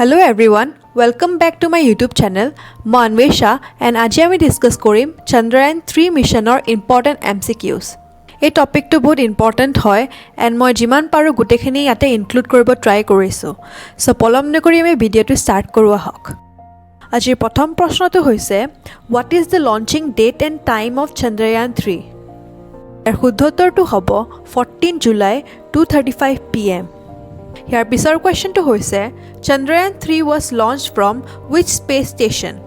Hello everyone, welcome back to my YouTube channel. মই Anwesha and আজি আমি ডিসকাস কৰিম Chandrayaan-3 মিশনৰ ইম্পৰ্টেন্ট MCQs. এই টপিকটো বহুত ইম্পৰ্টেন্ট হয় and মই যিমান পাৰো গুটেখিনি ইয়াতে ইনক্লুড কৰিব ট্ৰাই কৰিছো. সো পলম নকৰি আমি ভিডিঅটো ষ্টাৰ্ট কৰো আহক. আজিৰ প্ৰথম প্ৰশ্নটো হৈছে What is the launching date and time of Chandrayaan-3? ইয়াৰ শুদ্ধ উত্তৰটো হ'ব 14 July 2:35 PM. Here pisar question to hoise Chandrayaan-3 was launched from which space station?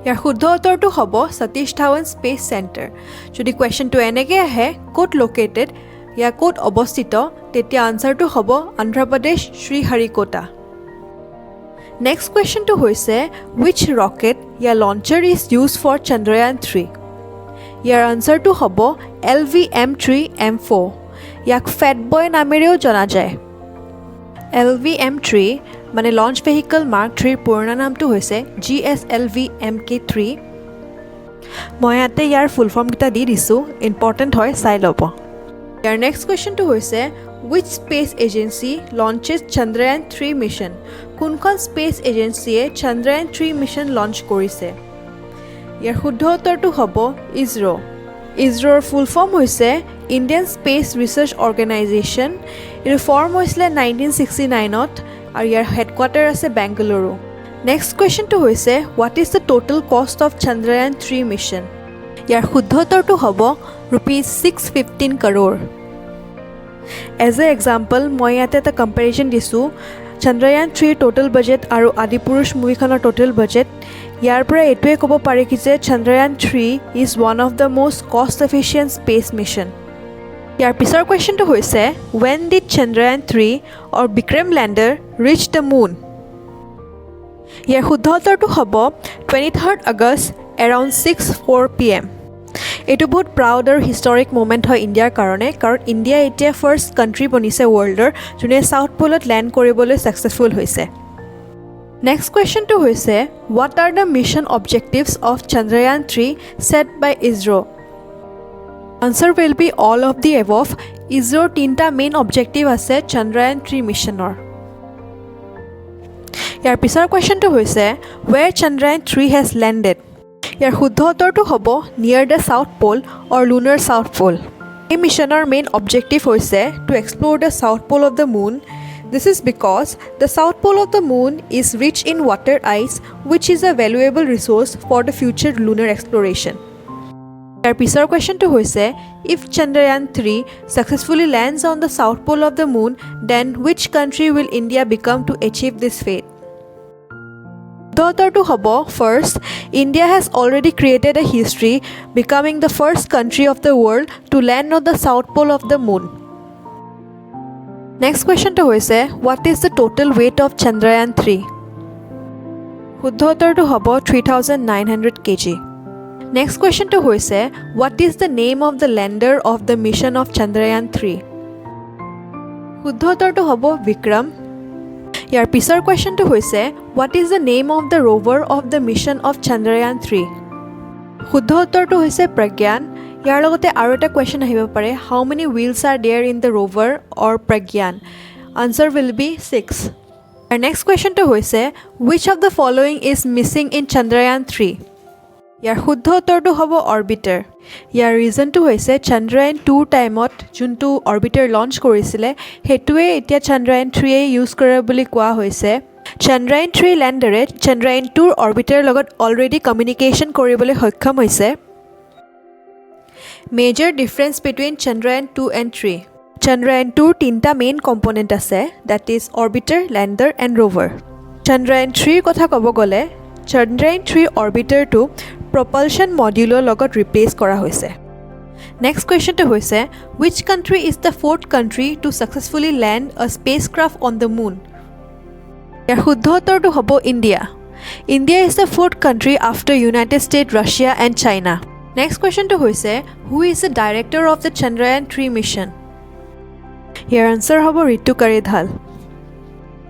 Here shuddho uttor to hobo Satish Dhawan Space Center. Jodi question to enege ahe kot located ya kot obostito tetia answer to hobo Andhra Pradesh Sriharikota. Next question to hoise which rocket ya launcher is used for Chandrayaan-3? Your answer to hobo LV-M3M4. Yak Fat Boy namereo jana jay. LV-M3 মানে launch vehicle mark 3 পুৰণা নামটো হৈছে GSLV MK3 মই ইয়াতে ইয়াৰ ফুল form কিটা দি দিছো important হয় চাই লব ইয়াৰ নেক্সট কোৱেশ্চনটো হৈছে which space agency launches Chandrayaan-3 mission কোনখন স্পেচ এজেন্সিয়ে Chandrayaan-3 mission লঞ্চ কৰিছে ইয়াৰ শুদ্ধ উত্তৰটো হ'ব ইছৰোৰ ফুল ফৰ্ম হৈছে Indian Space Research Organization It formed in 1969 and your headquarters is Bangalore. Next question to hoise what is the total cost of Chandrayaan-3 mission? Your shuddho uttor to hobo rupees 615 crore. As an example, moi yate ta comparison disu Chandrayaan-3 total budget aru Adipurush movie khanor total budget yar pora etue kobo pare ki je Chandrayaan-3 is one of the most cost efficient space mission. Your pisar question to hoise when did Chandrayaan-3 or Vikram lander reach the moon? Your shuddho uttor to hobo 23rd August around 6:04 PM. Etu bahut proud or historic moment hoy India karone karon India etia first country bonise worlder june South Pole land koribole successful hoise. Next question to hoise what are the mission objectives of Chandrayaan-3 set by ISRO? Answer will be all of the above. ISRO tinta main objective ase Chandrayaan-3 missionor. Yar pisar question to hoise where Chandrayaan-3 has landed. Yar shuddho uttor to hobo near the South Pole or lunar South Pole. A missionor main objective hoise to explore the South Pole of the moon. This is because the South Pole of the moon is rich in water ice which is a valuable resource for the future lunar exploration. Our pisar question to hoise if Chandrayaan-3 successfully lands on the South Pole of the moon then which country will India become to achieve this fate? The author to hobo first India has already created a history becoming the first country of the world to land on the South Pole of the moon. Next question to hoise what is the total weight of Chandrayaan-3? Shuddho uttor to hobo 3900 kg. Next question to hoise what is the name of the lander of the mission of Chandrayaan-3? Shuddho uttor to hobo Vikram. Your pisar question to hoise what is the name of the rover of the mission of Chandrayaan-3? Shuddho uttor to hoise Pragyan. Yar logote aro eta question ahibo pare how many wheels are there in the rover or Pragyan? Answer will be 6. Our next question to hoise which of the following is missing in Chandrayaan-3? Yar shuddho uttor to hobo orbiter. Yar reason to hoise Chandrayaan-2 timeot juntu orbiter launch korisile hetue etia Chandrayaan-3 e use kora boli koa hoise. Chandrayaan-3 lander Chandrayaan-2 orbiter logot already communication koribole hoikham hoise. Major difference between Chandrayaan-2 and 3. Chandrayaan-2 tinta main component ase that is orbiter, lander and rover. Chandrayaan-3 kotha kobo gole Chandrayaan-3 orbiter to propulsion module logot replace kora hoise. Next question to hoise which country is the fourth country to successfully land a spacecraft on the moon? Yar shuddho uttor to hobo India. India is the fourth country after United States, Russia and China. Next question to hoise who is the director of the Chandrayaan-3 mission? Here answer hobo Ritu Karidhal.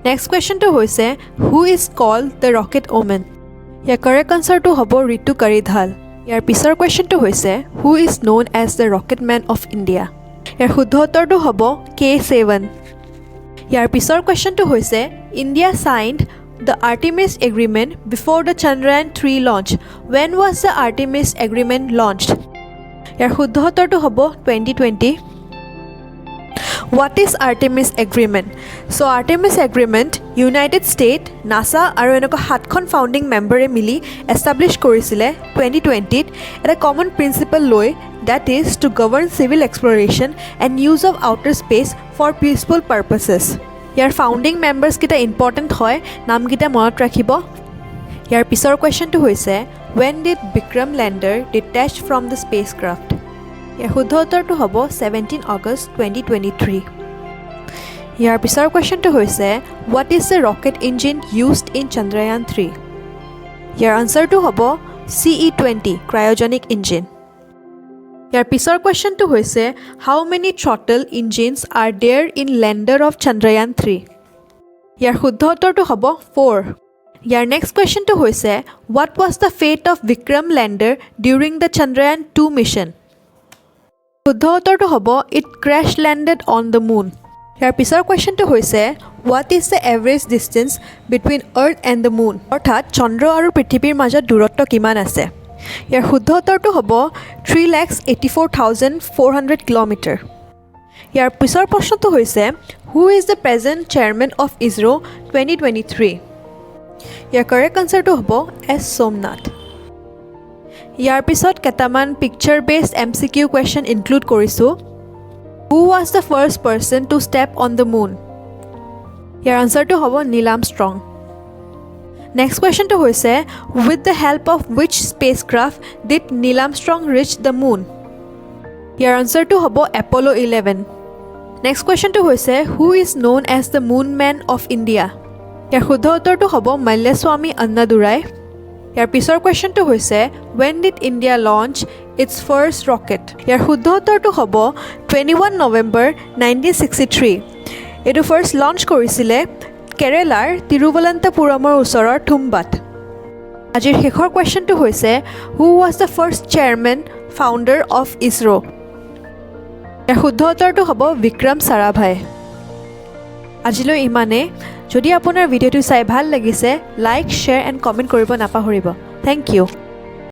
Next question to hoise who is called the rocket woman? Your correct answer to hobo Ritu Karidhal. Your pisar question to hoise who is known as the rocket man of India? Your shuddho uttor to hobo K7. Your pisar question to hoise India signed the Artemis Agreement before the Chandrayaan-3 launch? When was the Artemis Agreement launched? ইয়াৰ শুদ্ধ উত্তৰটো হ'ব 2020. What is Artemis Agreement? So Artemis Agreement United States, NASA আৰু এনেকুৱা 7খন founding মেম্বাৰে মিলি establish কৰিছিলে 2020 এটা common principle লৈ, that is to govern civil exploration and use of outer space for peaceful purposes. Year founding members কেইটা important হয়, নামকেইটা মনত ৰাখিব. ইয়াৰ পিছৰ কুৱেশ্যনটো হৈছে when did Vikram lander detach from the spacecraft? ইয়াৰ শুদ্ধ উত্তৰটো হ'ব 17 August 2023. ইয়াৰ পিছৰ কুৱেশ্যনটো হৈছে what is the rocket engine used in Chandrayaan-3? ইয়াৰ আনচাৰটো হ'ব CE-20 cryogenic engine. ইয়াৰ পিছৰ কুৱেশ্যনটো হৈছে how many throttle engines are there in lander of Chandrayaan-3? ইয়াৰ শুদ্ধ উত্তৰটো হ'ব 4. ইয়াৰ নেক্সট কুৱেশ্যনটো হৈছে what was the fate of Vikram lander during the Chandrayaan-2 mission? শুদ্ধ উত্তৰটো হ'ব it crash landed on the moon. ইয়াৰ পিছৰ কুৱেশ্যনটো হৈছে what is the average distance between earth and the moon? অৰ্থাৎ চন্দ্ৰ আৰু পৃথিৱীৰ মাজত দূৰত্ব কিমান আছে? ইয়াৰ শুদ্ধ উত্তৰটো হ'ব 3,84,400 কিলোমিটাৰ. ইয়াৰ পিছৰ প্ৰশ্নটো হৈছে who is the present chairman of ISRO 2023? ইয়াৰ কাৰেক্ট আনচাৰটো হ'ব S. সোমনাথ. ইয়াৰ পিছত কেইটামান picture based MCQ question include কৰিছোঁ. Who was the first person to step on the moon? ইয়াৰ আনচাৰটো হ'ব নীল আৰ্মষ্ট্ৰং. নেক্সট কুৱেশ্যনটো হৈছে with the help of which spacecraft did Neil Armstrong reach the moon? ইয়াৰ আনচাৰটো হ'ব Apollo 11. Next কুৱেশ্যনটো হৈছে who is known as the moon man of India? ইয়াৰ শুদ্ধ উত্তৰটো হ'ব মাল্যস্বামী আন্নাদুৰাই. ইয়াৰ পিছৰ কুৱেশ্যনটো হৈছে when did India launch its first rocket? ইয়াৰ শুদ্ধ উত্তৰটো হ'ব 21 November 1963. এইটো ফাৰ্ষ্ট লঞ্চ কৰিছিলে কেৰেলাৰ তিৰুৱনন্তপুৰমৰ ওচৰৰ থুম্বাত. আজিৰ শেষৰ কুৱেশ্যনটো হৈছে who was the first chairman founder of ISRO? ইয়াৰ শুদ্ধ উত্তৰটো হ'ব বিক্ৰম সাৰাভাই. আজিলৈ ইমানে. যদি আপোনাৰ ভিডিঅ'টো চাই ভাল লাগিছে লাইক, শ্বেয়াৰ এণ্ড কমেণ্ট কৰিব নাপাহৰিব. Thank U.